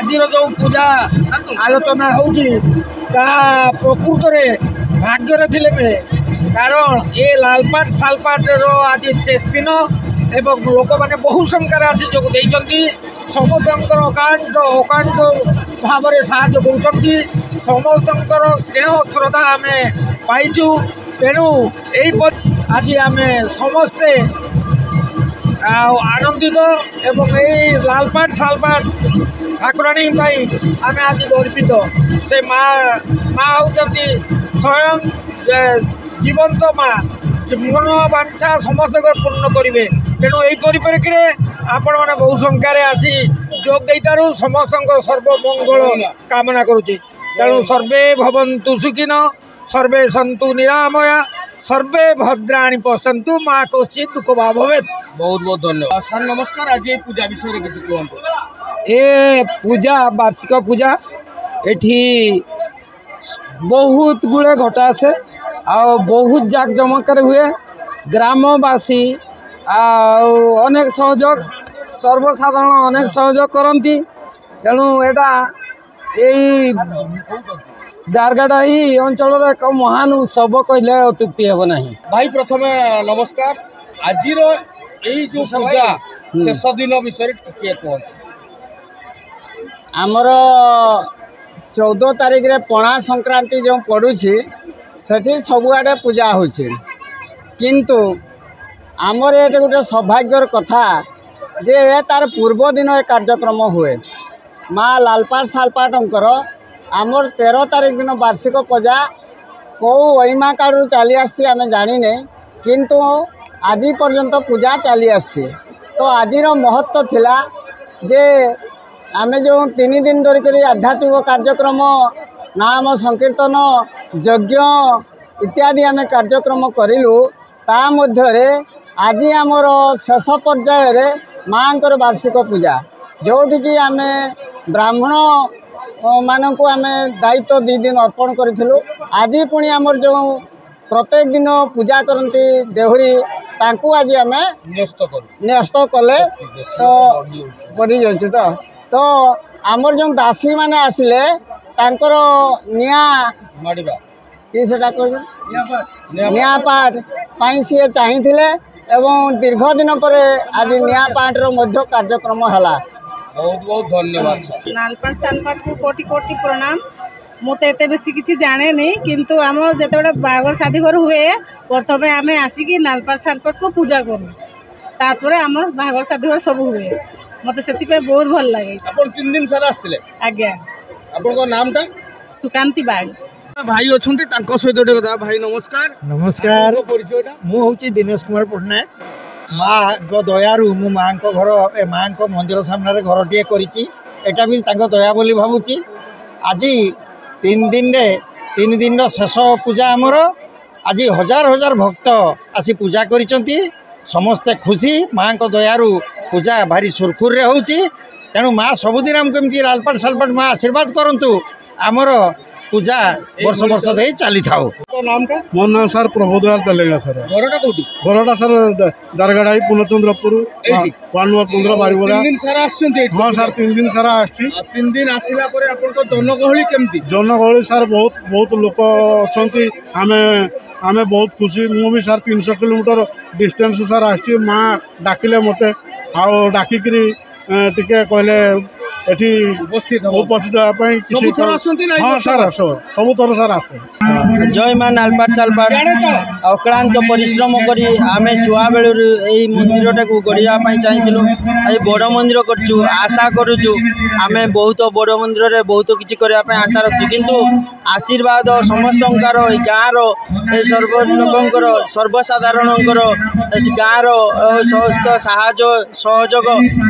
आज जो पूजा आलोचना होची प्रकृत भाग्य थे मिले कारण ये लालपाट सालपाट आज शेष दिन एवं लोक मैंने बहु संख्यार आसी जोगदी समस्त अकांत भाव में साहय कर समस्त स्नेह श्रद्धा आम पाइचु तेणु आज आम समस्ते आनंदित एवं यही लालपाट सालपाट ठाकुराणी आम आज गर्वित से माँ होती स्वयं जीवंत माँ से मन बांछा समस्त पूर्ण करेंगे तेणु यही परिप्रेक्षी में आपण मैंने बहु संख्यार आसी जोग देतारू समस्त सर्वमंगल कामना करुच्ची तेणु सर्वे भवन्तु सुखिन सर्वे सन्तु निरामया सर्वे भद्राणि पश्यन्तु माँ कश्चित् दुख भाव भवेत्। बहुत बहुत धन्यवाद सर नमस्कार। आज ये पूजा विषय किसी कहतु। ए पूजा वार्षिक पूजा एठी बहुत गुड़े घटा आसे आ बहुत जाक जमकर हुए ग्रामवासी अनेक सहयोग सर्वसाधारण अनेक सहयोग करती तेणु यहाँ यही दारगाड़ा ही अंचल एक महान उत्सव कहले अत्युक्ति हेब नहीं। भाई प्रथम नमस्कार। आज जो पूजा शेष दिन विषय कहतु। आमर 14 तारीख रे पणा संक्रांति जो पड़ुछि सेठी सबुआडे पूजा होछि किंतु आमर ये गोटे सौभाग्यर कथा जे तार पूर्व दिन एक कार्यक्रम हुए माँ लालपाट सालपाटंकर आमर 13 तारीख दिन वार्षिक पूजा कौ अहिमा कालू चली आसी आम जाने किंतु आज पर्यंत पूजा चली आसी तो आज महत्व थिला जे आमे जो 3 दिन धरिक आध्यात्मिक कार्यक्रम नाम संकीर्तन यज्ञ इत्यादि आमे कार्यक्रम करिलु ता मध्य आज आमर शेष पर्याय माँ वार्षिक पूजा जोटि आमे ब्राह्मण मानक आम दायित्व 2 दिन अर्पण करूँ। आज पुणी आमर जो प्रत्येक दिन पूजा करती देहुरी तांकु आज आम न्यस्त कले तो बढ़ी जाऊँ तो आमर जो दासी माने आसिले तांकर निया कि सेटा निया पाठ पाई सी चाहिए एवं दीर्घ दिन पर आज निया पाठ रो कार्यक्रम है। बहुत बहुत धन्यवाद। लालपाट सालपाट को कोटि कोटि प्रणाम। मुझे एत बेस कि जाने नहीं किंतु आम जो बागर शादी घर हुए प्रथम आम आसिक लालपाट सालपाट को पूजा करूँ तापर आम बागर शादी घर सब हुए मत से बहुत भल लगे। 3 दिन सारा आसते आज्ञा आपन नाम टा सुकांति बाग भाई अच्छा सहित कथा भाई नमस्कार। नमस्कार मुझे दिनेश कुमार पट्टनायक माँ दयारू मु माँ घर ए माँ मंदिर सामने घर टे करा भी दया बोली भावुची। आज 3 दिन शेष पूजा आमर आज हजार हजार भक्त आसी पूजा करिसंती समस्ते खुशी माँ दयारू पूजा भारी सुरखुर रे होची तेणु माँ सबुदिन आमको एमती लालपाट सालपाट माँ आशीर्वाद करंतु आमर पूजा वर्ष वर्ष दे चली था। नाम का मो नाम सर प्रभुदयाल तेलेंगा सर घरटा कोठी घरटा सर दारगाड़ा पूर्णचंद्रपुर वार्ड नंबर 15 बारिबोला। 3 दिन सारा आछंती। हां सर 3 दिन सारा आछि। 3 दिन आसिला परे आपन तो जनगहली केमती जनगहली सर बहुत लोक अछंती आमे बहुत खुशी मु भी सर 300 किलोमीटर डिस्टेंस सर आछि माँ डाकिले मते आ डाकिकरी टिके कहले एठी उपस्थित हाँ सर सब थर सर आसे। जय माँ लालपाट सालपाट अक्लांत परिश्रम करी आमे छुआ बेलू यही मंदिरटा को गढ़ापी चाहिए ये बड़ मंदिर करचु आशा करुचु आमे बहुत बड़ मंदिर रे बहुत किसी करने आशा रखु किंतु आशीर्वाद समस्त गाँव सर्व लोकंर सर्वसाधारणकर गाँव समस्त साहाय्य सहयोग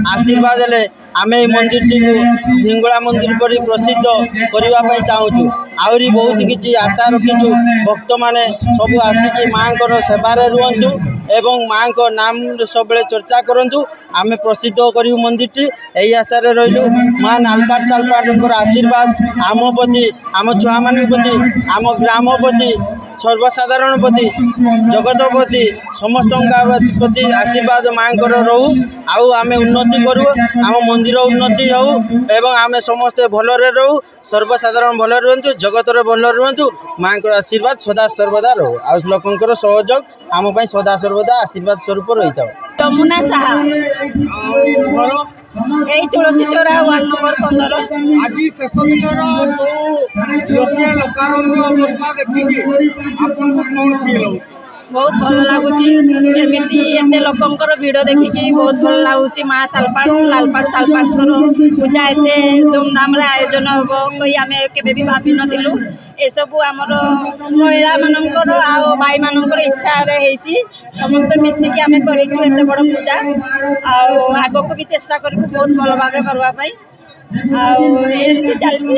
आशीर्वाद हेले आमे मंदिर टी झिंगुला मंदिर पर प्रसिद्ध करने चाहूँ आहरी बहुत किसी आशा रखीचु भक्त माने सब आसिकी माँ सेवारे रुहतु एवं माँ को नाम सब चर्चा करूँ आमे प्रसिद्ध करूँ मंदिर टी यही आशा रही माँ लालपाट सालपाट आशीर्वाद आम प्रति आम छुआ मान प्रति आम ग्राम प्रति सर्वसाधारण प्रति जगत प्रति समस्त प्रति आशीर्वाद माँ रहू आउ आम उन्नति करूँ आम मंदिर उन्नति हो एवं आम समस्ते भलरे रहू सर्वसाधारण भल रुहतु जगत भल रुहतु माँ आशीर्वाद सदा सर्वदा रहू आ लोकंर सहयोग आम सदा सर्वदा आशीर्वाद स्वरूप रही था। यमुना साहा यही तुलसी चौरा वार्ड नंबर 15 आज शेष दिन जो लोके लोकारण्य अवस्था देखिकी आपन को कौन फील हो बहुत भल लगुच एमती एत लोकंर भिड़ देखिकी बहुत भल लगुच माँ सालपाट लालपाट सालपाट पूजा एत धूमधाम आयोजन हम कही आम के भी भावी नु एसबू आमर महिला मानकर आ भाई मानकर इच्छा समस्त मिसिकी आम करें एत बड़ पूजा आग को भी चेष्टा करूँ बहुत भल भाव करवाई आमती चलती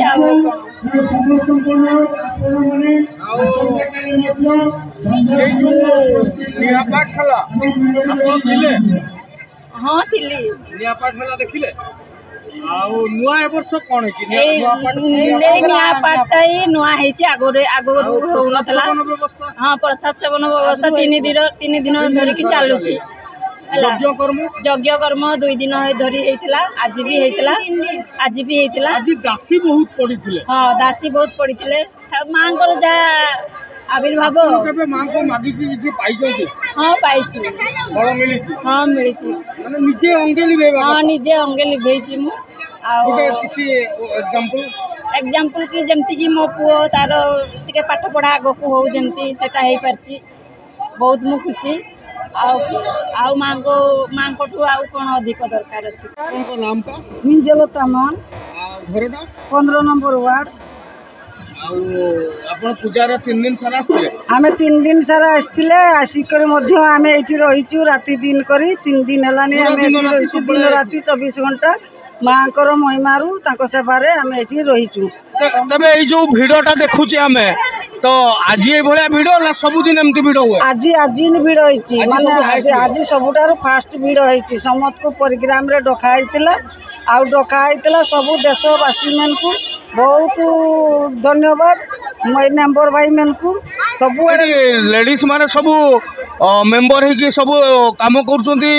हाँ थी देखिले नुआ ए वर्ष कौन पाटा ही नुआ आगुरी हाँ प्रसाद सेवन व्यवस्था 3 दिन धरिकी चलुची यज्ञ कर्म 2 दिन धरी आज भी दासी बहुत पड़ी हाँ दासी बहुत पड़ी माँ आविर्भाव माँ को मागिकी हाँ पाई हाँ मिली निजे अंगे लिभे हाँ निजे अंगे लिभे एग्जांपल कि जमती कि मो पुओ तार टिके पाठ पढ़ा आग को हो जमती सेटा हे परची बहुत मु खुशी आउ माँ को कौन अधिक दरकार अच्छी नाम का मिंजलता मान घरटा 15 नंबर वार्ड आपण पूजा 3 दिन सारा आसले आमे 3 दिन सारा आसतिले आसिकर मध्य आमे एठी रहिचु राति दिन करी 3 दिन हलानी आमे एठी रहिचु दिन राति 24 घंटा माँकर महिमारू तांको सेबारे आमे एठी रहिचु तबे ए जो भिडटा देखुची आमे तो आज ए भलिया भिडो ना सब दिन एमती भिडो हुए आज भिड होइची माने आज सबुटार फास्ट भिड होइची समत को प्रोग्राम रे डका आइतिला आ डका आइतिला सब देशवासी मन को बहुत धन्यवाद मेंबर भाई मन को सब लेडीज माने सब मेंबर है कि सब काम करूछंती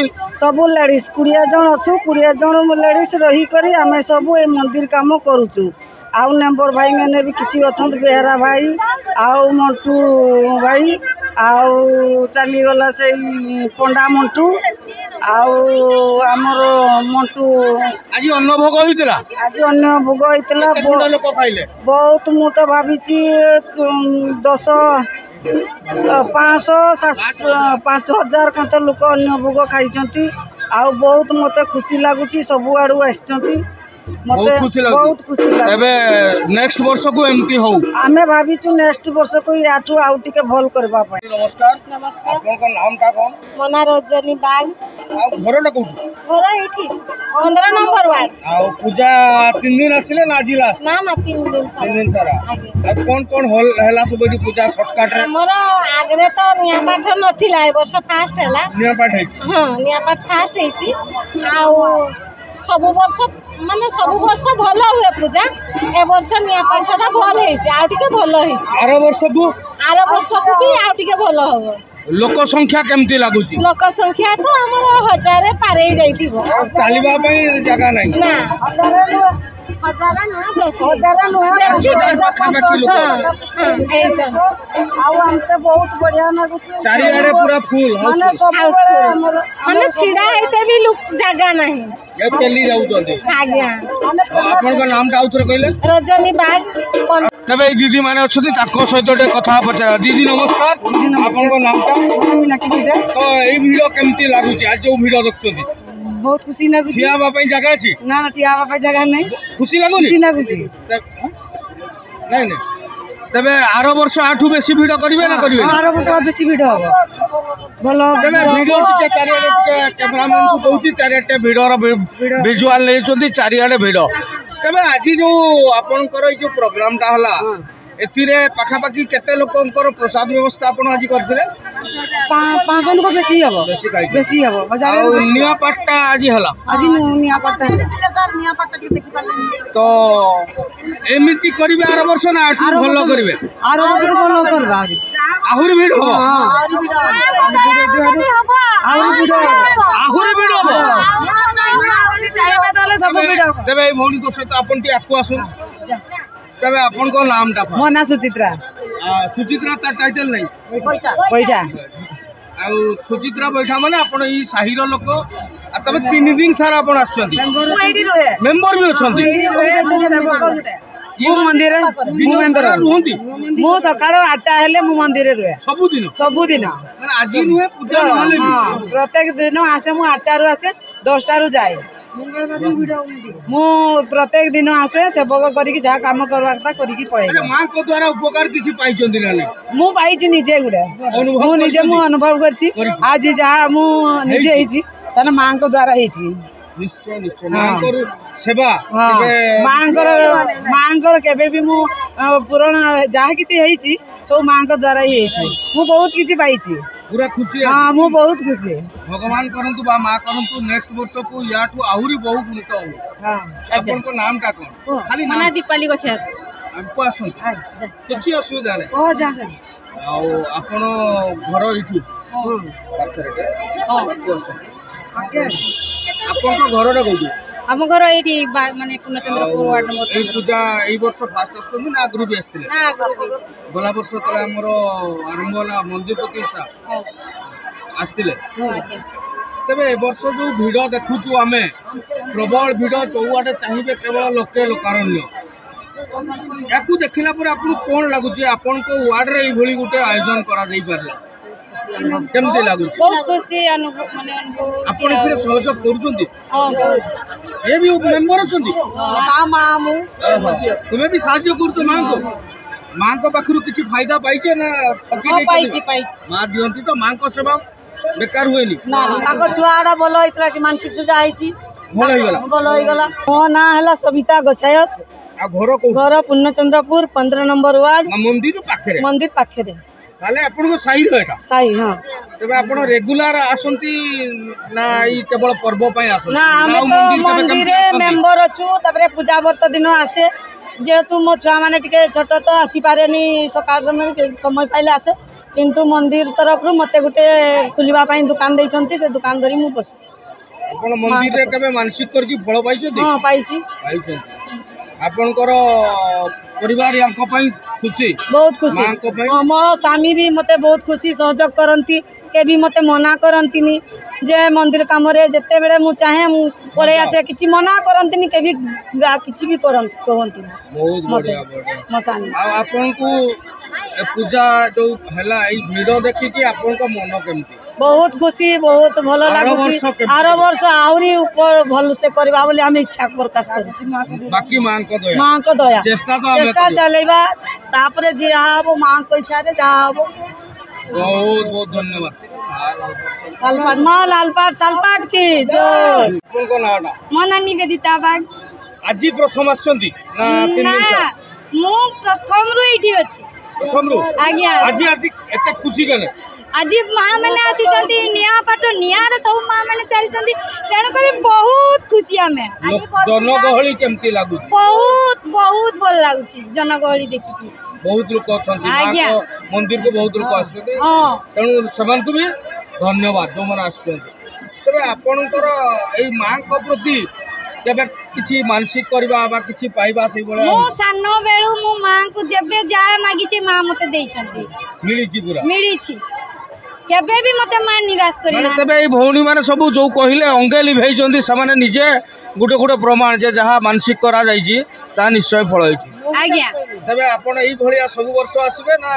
सब लेडीज 20 जन अच्छु 20 जन लेडीज रही करी आमे सब ए मंदिर काम करूछु आउ मेंबर भाई मैंने भी किसी अच्छा बेहरा भाई आउ मंटू भाई आउ चलीगला से पंडा मंटू आउ आमर मंटू आज अन्न भोग होइतिला आज अन्न भोग होइतिला लोक खाइले बहुत मु तो भाविची 10 5,000 खत लोक अन्न भोग खाई आउ बहुत मत खुशी लगुच सब आड़ू आसी बहुत खुशी लगे नेक्स्ट वर्ष को एमती हो आमे भाविचु नेक्स्ट वर्ष को याठू आउ टिके भल करबा पय। नमस्कार आपन का नाम का कौन मना रजनी बाग आ घरटा कोठी घर एठी 15 नंबर वार्ड आ पूजा 3 दिन आसिले ना आजिला ना 3 दिन सारा अब कौन हला सब पूजा शॉर्टकट रे हमर आगरे तो निया पाठ नथिला ए वर्ष फास्ट हला निया पाठ है हां निया पाठ फास्ट हेची आ सब वर्ष भल हुए पूजा ए वर्ष निया पाठटा भल हेची आ टिके भल हेची आर वर्ष को भी आ टिके भल हो लोक संख्या केमती लागुची लोक संख्या तो हमर 1000 पारे जाइथिबो चालिबा पई जगह नहीं ना 1000 बहुत बढ़िया लगुची चारिआडे पूरा फुल माने छिड़ा हेते भी जगह नहीं ये चली जाउछंती आज्ञा आपन का नाम का उतर कहले रजनी बाग तबे दीदी माने अछती ताको सहित कथा पचरा दीदी नमस्कार आपन का नाम का तो ए वीडियो केमती लागुची आज जो वीडियो देखछंती बहुत खुशी लगुची ठिया बापई जगह अछि ना ठिया बापई जगह नहीं खुशी लागुनी खुशी लगुची नहीं तबे आरो वर्ष आठू बेसी वीडियो करिवे ना करिवे आरो वर्ष बेसी वीडियो हो बोलो तबे वीडियो टिके चारिआडे कैमरामैन को कहूची चारिआडे वीडियो रो विजुअल नै चंदी चारिआडे वीडियो तबे आज जो आपनकर जो प्रोग्राम ता हला एथिरे पाखापाखि केते लोकंकर प्रसाद व्यवस्था आपण आज करथिले 5 जन को बेसी हबो 1000 निया पाटटा आज हला आज निया पाटटा निया पाटटा देखि पाले तो एमिति करिवे आर वर्ष ना आठू भलो करिवे आर वर्ष को भलो करबा आहुरी भीड़ हो आहुरी भीड़ हो तेबे भौणी को सहित आपन टी आकु आसुन तेबे आपन को नाम ता मो ना सुचित्रा सुचित्रा ता टाइटल नहीं पैठा आ सुचित्रा बैठा माने आपन ई साहिर लोक आ तबे 3 दिन सारा आपन आछंती मेंबर भी अछंती मु मंदिर रुहंती मु सकाळ 8टा हेले मु मंदिर रुहे सब दिन माने आज नुहे पूजा नहले भी प्रत्येक दिन आसे मु 8टा रु आसे 10टा रु जाए मु प्रत्येक दिन आसे सेवक करिकी जा काम करवाता करिकी पळे अरे मां को द्वारा उपकार किसी पाइचंती नाले मु पाइची निजे गुडे मु निजे मु अनुभव करची आज जा मु निजे हेची तने मां को द्वारा हेची निश्चय निश्चय मां को सेवा मां को केबे भी मु पूर्ण जा किछि हेची सब मां को द्वारा ही हेची मु बहुत किछि पाइची पूरा खुशी है हां मु बहुत खुशी भगवान करंतु बा मां करंतु नेक्स्ट वर्ष को याठू आहुरी बहुत उन्नत हो हां अपन को नाम का कोन खाली नाम मना दीपाली गछत आपको आसन किछि असुविधा नै ओ जा जा आ अपन घर इठू पाखरे आपन को घरडा कोठी हम घर एठी माने पूर्णचंद्रपुर वार्ड नंबर ए पूजा ए वर्ष फास्ट आछन ना अग्रु भी आस्थिले ना अग्रु गला वर्ष तले हमरो आरंभ होला मंदिर प्रतिष्ठा आस्थिले तबे ए वर्ष जो भिड़ देखुछु आमे प्रबल भिड़ चौआडे चाहिबे केवल लोके लोकारण्य याकू देखिला पर आपन कोन लागुची आपन को वार्ड रे ई भली गुटे आयोजन करा देई परला केमते लागु बहुत खुशी अनुभव माने अनुभव आपण फिर सहयोग करूछंती हां ए भी मेंबर अछंती ता मामू तुम्हें भी साहाय्य करूछ मां को पाखरु किछि फायदा पाइछे ना फकी नै पाइछि मां दियंती तो मां को सेवा बेकार होएनी ना ताको छुआडा बोलो इतला कि मानसिक सुजा आइछि भल होई गला मो ना हला सविता गछायत आ घर पूर्णचंद्रपुर 15 नंबर वार्ड मंदिर पाखरे ताले आपण को साही रहटा साही हां तबे आपण रेगुलर आसंती ना ई केवल पर्व पय आसंती ना हम तो मंदिर मेंबर अछु तबरे पूजा व्रत दिन आसे जेतु मो छुआ माने टिके छोट तो आसी पारेनी सकाळ समय पाइले आसे किंतु मंदिर तरफ रु मते गुटे खुलिबा पय दुकान दैछंती से दुकान धरी मु बसी आपण मंदिर रे केबे मानसिक करकी फळ पाइछो हां पाइछि आपनकर परिवार यांक पय खुशी बहुत खुशी मो स्वामी भी मते बहुत खुशी सहयोग करंती के भी मते मना करंतीनी जे मंदिर काम रे जते बेले मु चाहे मु पळे आसे किछि मना करंतीनी के भी किछि भी करंती कहंती बहुत बढ़िया मो स्वामी आपन को पूजा जो हला ई वीडियो देखि कि आपन को मन केमती बहुत खुशी बहुत भलो लागुची आरो वर्ष आउरी ऊपर भल से करबा बोले हम इच्छा प्रकाश करू बाकी मां को दया चेष्टा चलेबा तापरे जे आबो मां को इच्छा रे जाबो बहुत बहुत धन्यवाद सालपाट मां सालपाट की जय कोन को नाटा मना निवेदिता बाग आजी प्रथम आछंती ना 3 दिन से मु प्रथम रु एठी अछि प्रथम रु आज्ञा आजी एते खुशी गले आज माँ मैंने आसी निया पाठ नियार सब माँ मैंने चली तेणुक बहुत खुशी आम जनगहली केमती लागु बहुत बहुत भल लगुच जनगहली देखिकी बहुत लोक अच्छा मंदिर को बहुत लोक आसुन भी धन्यवाद जो मैंने आसते आपणकर यही माँ प्रति केबे किछि मानसिक करबा बा किछि पाइबा से बोले मो सानो बेलु मो मां को जेबे जाय मागी छी मां मते देई छथि मिली छी पूरा मिली छी केबे भी मते मां निराश करी माने तबे ए भौणी माने सब जो कहिले अंगेली भेई जंदी समाने निजे गुटे गुटे प्रमाण जे जहा मानसिक करा जाई छी ता निश्चय फल होई छी आज्ञा तबे आपण एई भलिया सब वर्ष आसीबे ना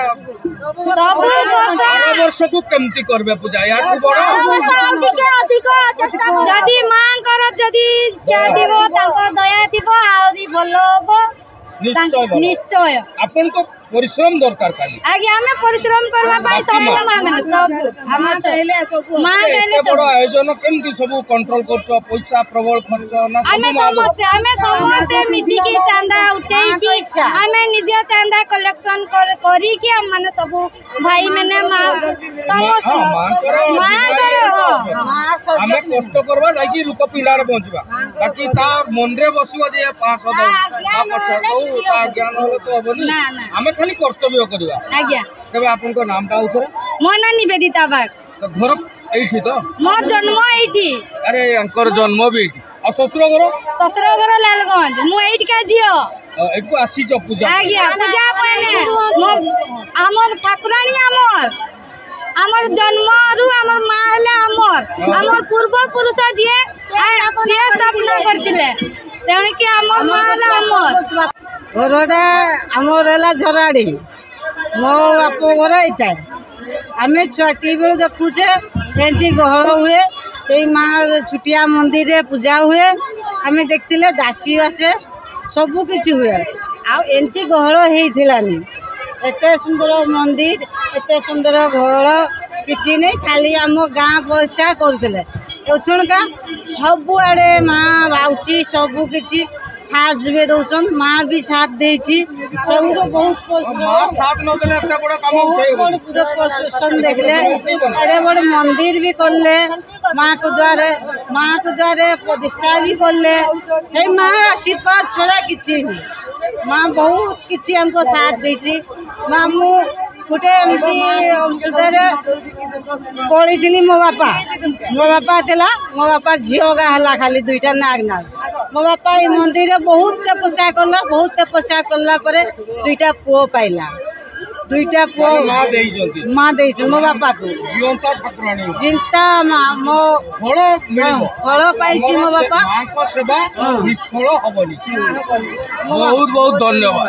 सब वर्ष हर वर्ष को केमती करबे पूजा या बड़ वर्ष आउटी के अधिक चेष्टा जदी मां कर जदी इच्छा दिबो ताको दया दिबो आउरी भलो हो निश्चय आपण को परिश्रम दरकार खाली आगे हमें परिश्रम करबा पाई सब मां माने सब हम चाहिले सब मां चाहिले सब बड़ आयोजन केमती सब कंट्रोल करछो पैसा प्रबल खर्च ना हमें समस्त मिसी की चांदा उठेई की हमें निजे चांदा कलेक्शन करी कि हम माने सब भाई माने समस्त मां करो हमें कष्ट करबा जाई कि लोक पिलार पहुंचबा बाकी ता मन रे बसिबो जे 500 दो ता ज्ञान होले तो हबनी हमें खाली कर्तव्य करबा आज्ञा तबे आपन को नाम का ऊपर मो ना निवेदिता बाग तो घर एठी तो मोर जन्म एठी अरे अंकर जन्म भी एठी और ससुर घर लालगंज मु एठी का जियो एको आसी जो पूजा आज्ञा पूजा पने हमर ठाकुरानी हमर जन्म रु हमर मां हले हमर पूर्व पुरुष जे से स्थापना करथिले तेणे कि हमर मां हले हमर घरटा हमर हला झराड़ी मो बाप घर एटा आमे छुटी बेलू देखुचे एमती गहल हुए से माँ छुटिया मंदिर रे पूजा हुए आमे देखथिले दासी आसे सबु किछि हुए आ एमती गहल हेइथिलानी एते सुंदर मंदिर एते सुंदर घर किछि नै खाली आम गाँ पैसा करथिले ओछन का सबु आड़े माँ बाउची सबु किछि साथ भी दौन माँ भी साथ देछि सब बहुत मां साथ न देले एते बड़ काम होय पूरा प्रशासन देखले अरे बड़े मंदिर भी करले माँ को द्वारे प्रतिष्ठा भी करले हे माँ आशीर्वाद छोड़ा किछि नहीं माँ बहुत किछि हमको साथ देछि माँ मु गोटे एमती औषध पढ़ी मो बापा थिला मो बापा झील गाला खाली दुईटा नाग नाग मो बापा ये मंदिर बहुत तपस्या कला बहुत तपस्या कला दुईटा पुओ पाइला दुईटा पुओ माँ दे मो बापा को जिंता मो फल पाई मो बापा बहुत बहुत धन्यवाद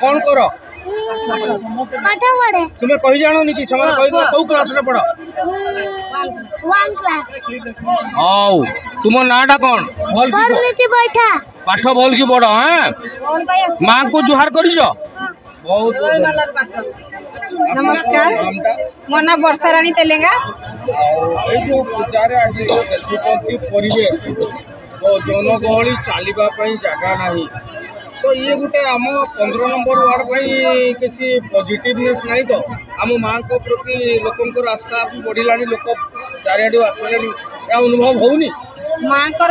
कौन कर पाठ पढ़े तुम्हें कही जानो नी कि समय कही दो कौ क्लास रे पढ़ो 1 क्लास आओ तुम नाटा कौन बोल परमिति बैठा पाठ बोल की पढ़ो हैं मां को जुहार करिजो बहुत नमस्कार मो ना वर्षा रानी तेलेंगा ए जो पूजारे आज देखुचंती परिवेश तो जनगहली चलवा जगह नहीं तो ये गोटे आम 15 नंबर वार्ड किसी पॉजिटिवनेस नहीं तो आम माँ को प्रति लोकंर आस्था बढ़ला लोक चारिआडू आसिले अनुभव होनी माँ को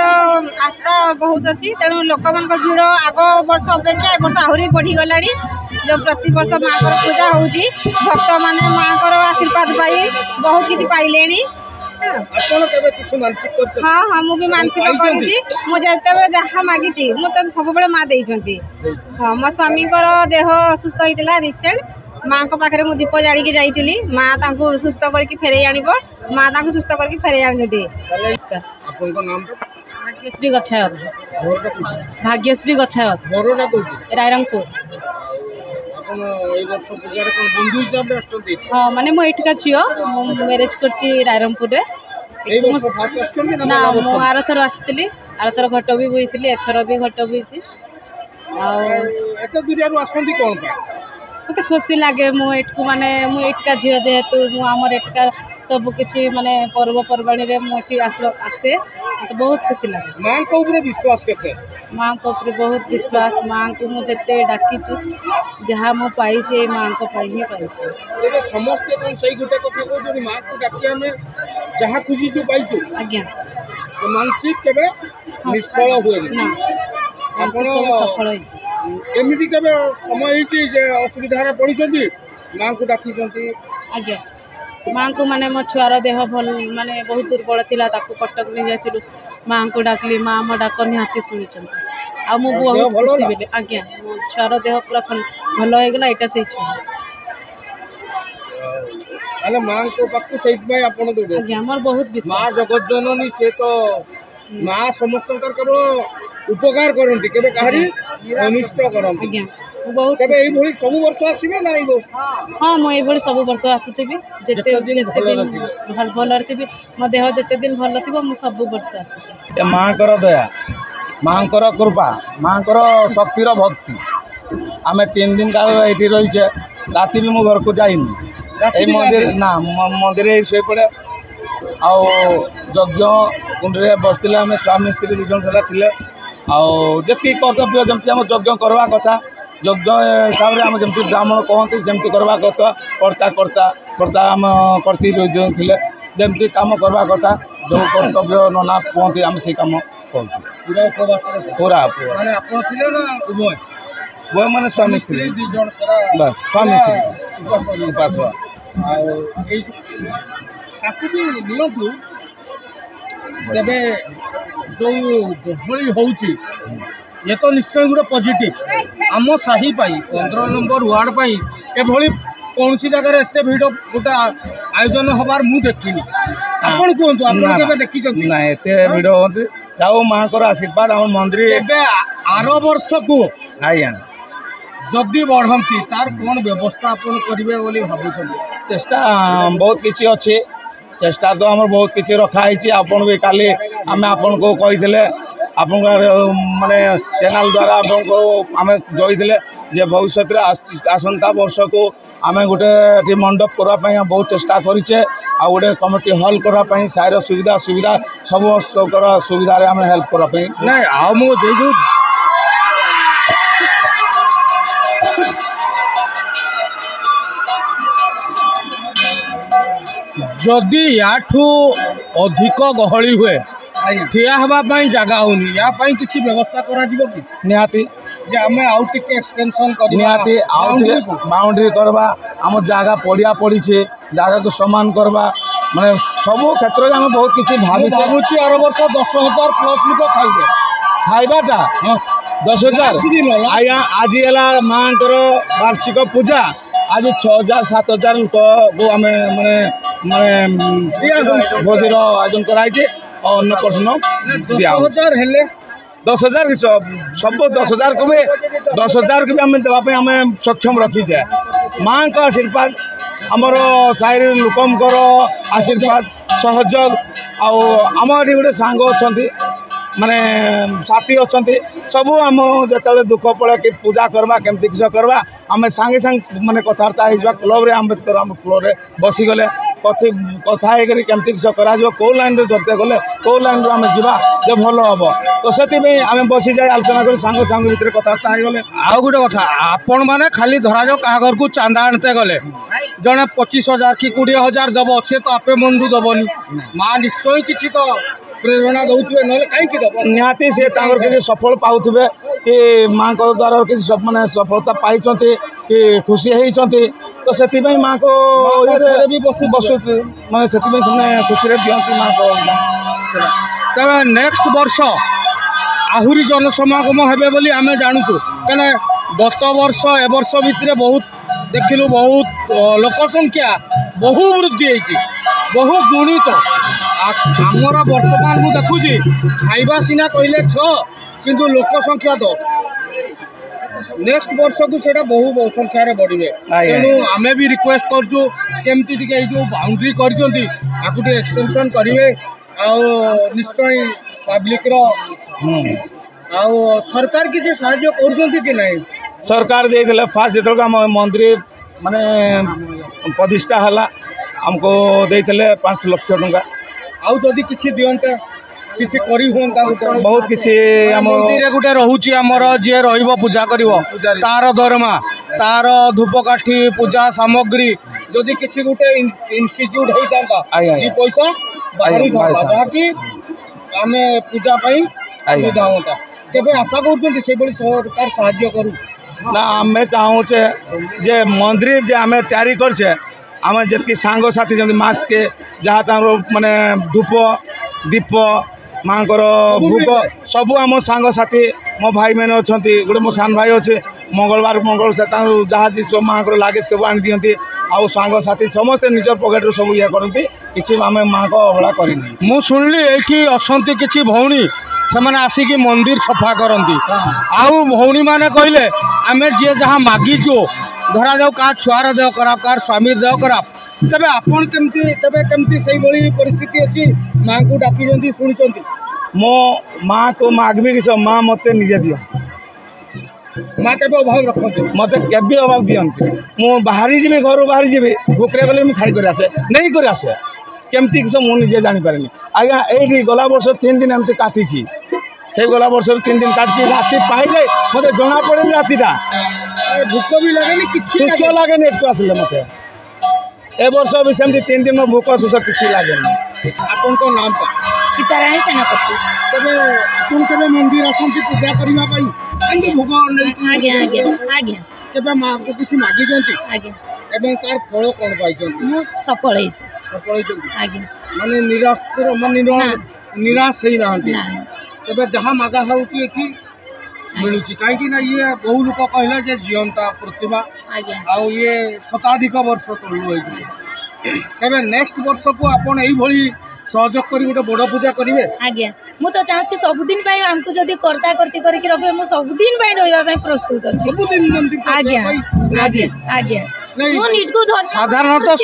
आस्था बहुत अच्छी तेणु लोक मान भीड़ आग वर्ष अपेक्षा ए वर्ष आहरी बढ़ीगला जो प्रति वर्ष माँ को पूजा होची भक्त मैंने माँ को आशीर्वाद पाई बहुत किसी पाइले हाँ हाँ मुझे मानसिक मुझे जहाँ मागी मुझे सब माँ देती हाँ मो स्वामी देह सुस्थ होता रिसेंट माँ को पाखे मुझे दीप जाड़ी जाइली माँ सुस्थ करके फेरे आण माँ सुस्थ करके फेरे आनी भाग्यश्री गच्छायत भाग्यश्री गच्छायत रायरंगपुर हाँ माने मो एठका छियो मैरेज करछि रायरंगपुर रे ना मो आर थर आसली आर थर घट भी बोईली एथर भी घट बोईची मत खुशी लगे मुझे माने मुझा झील जेहेतु मुझर एटका सब किसी माने पर्वपर्वाणी मुझे आसे मत बहुत खुशी लगे माँ को विश्वास के माँ को बहुत विश्वास माँ को मुझे डाकी जहाँ मु पाई माँ को ही पाई समस्ते सही गोटे कथा कहते माँ को डाकी आम जहाँ खुशी जो पाइचु आज्ञा मानसिक केबे निष्फल हुए सफल एमती के समय असुविधा पड़ी माँ को डाकी आज्ञा माँ को माने मो छुआर देह भल माने बहुत दुर्बल थिला ताको कटक नहीं जाइलु माँ को डाकली माँ मो डाक निहाती शुणी आ मु बहुत खुशी बेले आज्ञा मो छुआर देह पूरा भल हो गला एटा से छुआ अरे माँ को पाखु सही आपण दौड़े आज्ञा मोर बहुत विश्वास माँ जगत जननी से तो माँ समस्त केवल उपकार करती केबे कहारी अनिष्ट करती आज्ञा बहुत केबे एई भली सब वर्ष आसीबे ना आइबो हां मो एई भली सब वर्ष आसुथिबी जते दिन भल रथिबी मो देह जते दिन भल थिबो मो सब वर्ष आसुथि ए मां कर दया मां कर कृपा मां कर शक्तिर भक्ति आमे 3 दिन काल एठी रही छे राति भी मो घर को जाइनी ए मंदिर ना मंदिर से पड़े आओ यज्ञ कुंड रे बसतिले आमे स्वामी स्त्री दुजन सला थिले आओ जति कर्तव्य जमती आम यज्ञ करवा कथा यज्ञ हिसाब से आम जमती ब्राह्मण कहते सेमती करवा कथा कर्ता कर्ता कर्ता आम करती थे जमती काम करवा कथा जो कर्तव्य नना कहते आम से कम पूरा वो मैंने स्वामी स्त्री बस स्वामी स्त्री उपास तेरे जो गहली होची ये तो निश्चय गोटे पॉजिटिव आम साही 15 नंबर वार्ड पाई एभली कौन सी जगह एत भिड़ गोटे आयोजन हबार मु देखनी आपन कहतु आप देखी ना एत भिड़ होते जाओ माँ को आशीर्वाद आम मंदिर आर वर्ष को आज्ञा जदि बढ़ती तार कौन व्यवस्था आपन करेंगे बोली भावुं चेष्टा बहुत किसी अच्छे चेष्टा तो आम बहुत किसी रखाई आपन भी काली आम आपन को कही आप माने चैनल द्वारा आपको आम जईले जे भविष्य आसंता वर्ष को आम गोटे मंडप करने बहुत चेष्टा करें आ गोटे कमिटी हल करने साइर सुविधा सुविधा समस्त सुविधा आम हेल्प करने ना आ जो जदि याठू अधिक गहली हुए ठिया हवापाई जगह होनी या किसी व्यवस्था करा कि निहाती जे आमे आउ टिके एक्सटेंशन कर निहाती आउ बाउंड्री करवा आम जगह पड़िया पड़ी जगह को समान करवा माने सब क्षेत्र में आम बहुत किसी भावुची आर वर्ष 10,000 प्लस लोक खाइबे खाइबाटा 10,000 आज्ञा आज है माँ वार्षिक पूजा आज 6,000-7,000 लोक को आम माने भोजर आयोजन कराई और अन्नप्रशन 10,000 सब 10,000 को भी 10,000 को भी आम देवाई आम सक्षम रखीचे माँ का आशीर्वाद आमर साइर लोकंर आशीर्वाद सहयोग आम ये गोटे सांग अच्छा माने साथी अच्छा सब आम जो दुख पड़े कि पूजा करवा केमती किस करवा आम सांगे सांग माने कथबार्ता हो क्लब आम्बेडकर आम क्लब बसीगले कथा केमती किस कर कौ लाइन धरते गले कौ लाइन आम जा जो भल हम तो से आम बसी जाए आलोचना कर सांग सांग भितर कथबार्ता हो गले आउ गोटे कथा आपण मैंने खाली धरा जाओ क्या घर को चांदा आनते गले जड़े 25,000 कि 20,000 दब सी तो आपे मन दबनी माँ निश्चय किसी तो प्रेरणा दौथे ना कहीं दब निहाती से कि सफल पाऊे कि माँ द्वारा किसी मैंने सफलता पाई कि खुशी होती तो से माँ को भी बसु माने से खुशी दिखती माँ को तबे नेक्स्ट वर्ष आहुरी जनसमागम हे बोली आम जानूँ कहीं गत वर्ष ए वर्ष भितर बहुत देखिलु बहुत लोक संख्या बहु वृद्धि होती बहु गुणित आमर बर्तमान मु देखुची खाइबा सिना कहले 6 किंतु लोक संख्या 10 नेक्स्ट वर्ष को सेटा बहु संख्यार बढ़े तेणु आमे भी रिक्वेस्ट करछु केमती टिके जो बाउंड्री करछंती आकु एक्सटेंशन करिवे आ निश्चय पब्लिक रो सरकार किसी साहाय्य कर कि नहीं सरकार दे फास्ट जो आम मंदिर माने प्रतिष्ठा है आमको देते 5 लाख टंका आउ जदि किसी दिंते किसी करी हुंता बहुत किसी मंदिर गोटे रोचे आमर जी रही पूजा कर तार दरमा तार धूपकाठी पूजा सामग्री जदि किसी गोटे इंस्टीट्यूट होता पैसा बाहरी जहाँकि आम पूजा सुविधा होता केबे आशा कर सरकार साहाय्य करू ना आम चाहूचे जे मंदिर जे आम तैयारी करछे आम जी सांग साथी जमी मास के जहाँ तक माने धूप दीप माँ को भोग सब आम सांग साथी मो भाई मैंने अच्छा गोटे मो सान भाई अच्छे मंगलवार मंगल से जहाँ जी सब माँ को लगे सब आनी दिखती आउ सांग साथी समस्ते निज पकेट सब ये करती किसी आम माँ को अवहेला करनी मु शुणिली ये अच्छा किसी भौणी से मैंने आसिक मंदिर सफा करती आउ भौणी मैंने कहले आम जी जहाँ मागिचु धरा जाऊ क्या छुआर देह खराब क्या स्वामी देह खराब तबे आपन केमती से भली परिस्थिति अच्छी माँ को डाकी शुणी मो माँ को मागबी कि सब माँ मत निजे दिया माँ के अभाव रखते मत के अभाव दिखती मु बाहरी जी घर बाहरी जी भोकरे बेले मुझे खाई कर आसे नहीं कर आसे केमती कि सब मुझे जापारे आज्ञा ये गला वर्ष 3 दिन एमती काटी से गला वर्ष 3 दिन काटी राति पाइले मत जना पड़े रातिटा भूक भी लगे शोष लगे नेट को आसले मत ए वर्ष भी सेमती 3 दिन में भूख शोष किसी लगे आपन को नाम का सीताराणी सेनापति तबे तुम केबे मंदिर आसंती पूजा करिवा पई एंदी भोग नै आगे आगे आगे केबे मां को किछि मागी जंती आगे एवं तार फल कोन पाई जंती मु सफल हेछि सफल जंती आगे माने निराश कर माने निराश हेई रहंती तबे जहां मागा होउती एठी मिलुची काहे ना ये बहु लोक कहले जे जीवंता प्रतिभा आगे आ ये शताधिक वर्ष तळु होई तबे नेक्स्ट वर्ष को आपण एई भली सहयोग करी गोटे बड़ पूजा करिवे आगे मु तो चाहूँ सबुदिन हमको जदि कर्ता करती करके रखे मु सबुदिन रहा प्रस्तुत अच्छी सबुदिन मंदिर आगे आगे आगे मु निज को धर साधारणतः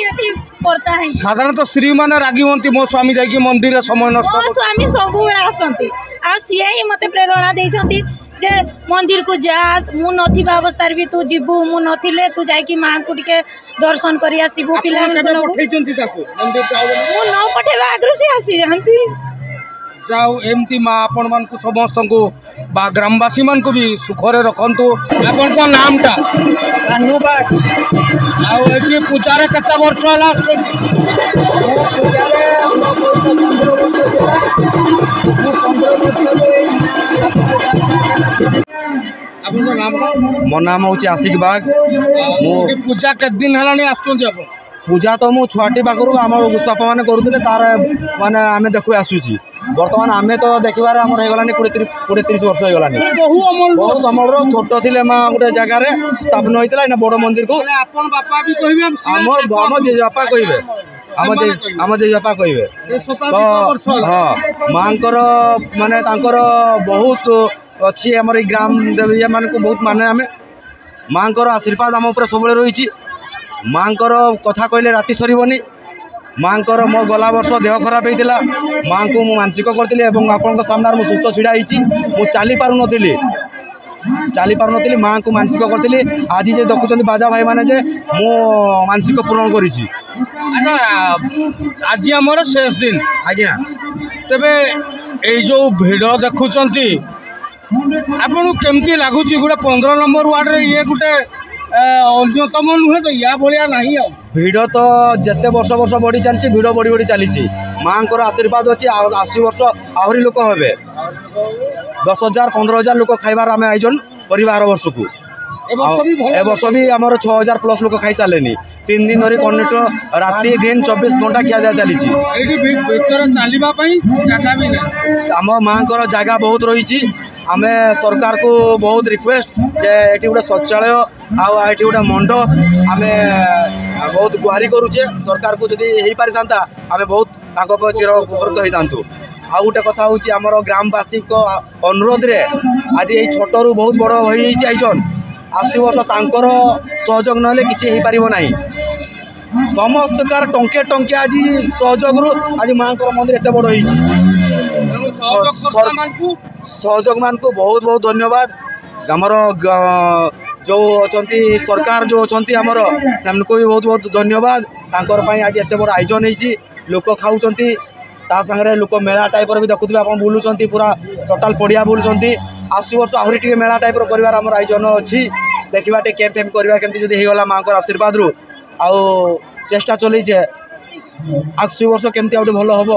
करता है साधारणतः स्त्री माने रागी होंती मो स्वामी जाई मंदिर समय नष्ट मो स्वामी सब बेले आसंती आ सीए ही मते प्रेरणा देइछंती जे मंदिर को जा मु नथिबा अवस्था भी तू जीबू मु नथिले तू जाई की मां को टिके दर्शन करी आसीबू पिला को पठैचंती ताको मंदिर जाओ मु न पठेबा आग्रह से आसी जानती जाओ एमती माँ आपण मान को समस्त को बा ग्रामवासी मान को भी सुखरे रखंतु आपण को नाम ता धन्यवाद आ एठी पूजा रे कत्ता वर्ष होला पूजा रे 15 वर्ष नाम का मो नाम हूँ आशिक बाग पूजा के दिन हलानी आसुंती आपण पूजा तो मु छुआटी पाखर आम बापा मैंने करुले तार माने आम देखु आसूसी बर्तमान आम तो देखबार आम होगलानी 20-30 वर्ष होगलानी बहुत अमल छोट थे माँ गोटे जगार स्थापन होता है बड़ मंदिर को आम जेजेबापा कहे आम जेजेबापा कहे तो हाँ माँ माने बहुत अच्छी आम ग्राम देवी मान को बहुत माने आम माँ आशीर्वाद आम उपर सब रही माँ कथा कहले राति सरबनी माँ मो गला वर्ष देह खराब होता माँ को मुझे मानसिक करी आपण सामने मुझे सुस्थ छिड़ा मुझे चली पार माँ को मानसिक करी आज जे देखुं बाजा भाई माने जे मो मानसिक पूरण करी आज आम शेष दिन आज्ञा तेबे ए जो भिड़ देखुं आपन केमती लगुच गोटे 15 नंबर वार्ड रे ये गोटे अन्यतम नुहे तो या भाया ना भिड़ तो जिते वर्ष वर्ष बढ़ी चलती भिड़ बढ़ी बढ़ी चली माँ को आशीर्वाद अच्छी 80 वर्ष आहरी लोक हे 10,000-15,000 लोक खाइबार आम आयोजन कर वर्ष को ए वर्ष भी आम 6,000 प्लस लोक खाई सारे 3 दिन धरी कंटिन्यू राति दिन 24 घंटा खिया दिया चली आम माँ को जगह बहुत रही आम सरकार को बहुत रिक्वेस्ट जे ये गोटे शौचालय आठी गोटे मंडप आम बहुत गुहारी करुचे सरकार को जदि हो पारि था आम बहुत चिर उपकृत होता आ गोटे कथा हूँ आम ग्रामवासी अनुरोध रे आज ये छोट रू बहुत बड़ होइछन 80 वर्ष तांकर सहयोग ना किसी हो पार ना समस्त कार टंके टंके आज सहयोग रू आज माँ को मंदिर एत बड़ सहयोग मान को बहुत बहुत धन्यवाद आमर जो अच्छा सरकार जो अच्छा आमर से भी बहुत बहुत धन्यवाद आज एत बड़ आयोजन होती लोक खाऊँ ता सागर लोक मेला टाइप भी देखुए आप बुलूँ पूरा टोटाल पड़िया बुलूँ 80 वर्ष आहरी टे मेला टाइप कर आयोजन अच्छी देखा टे कैंप फैम्प करवा केमती जब होगा माँ को आशीर्वाद रू आ चेष्टा चलईचे 80 वर्ष केमती आउटे भल हम।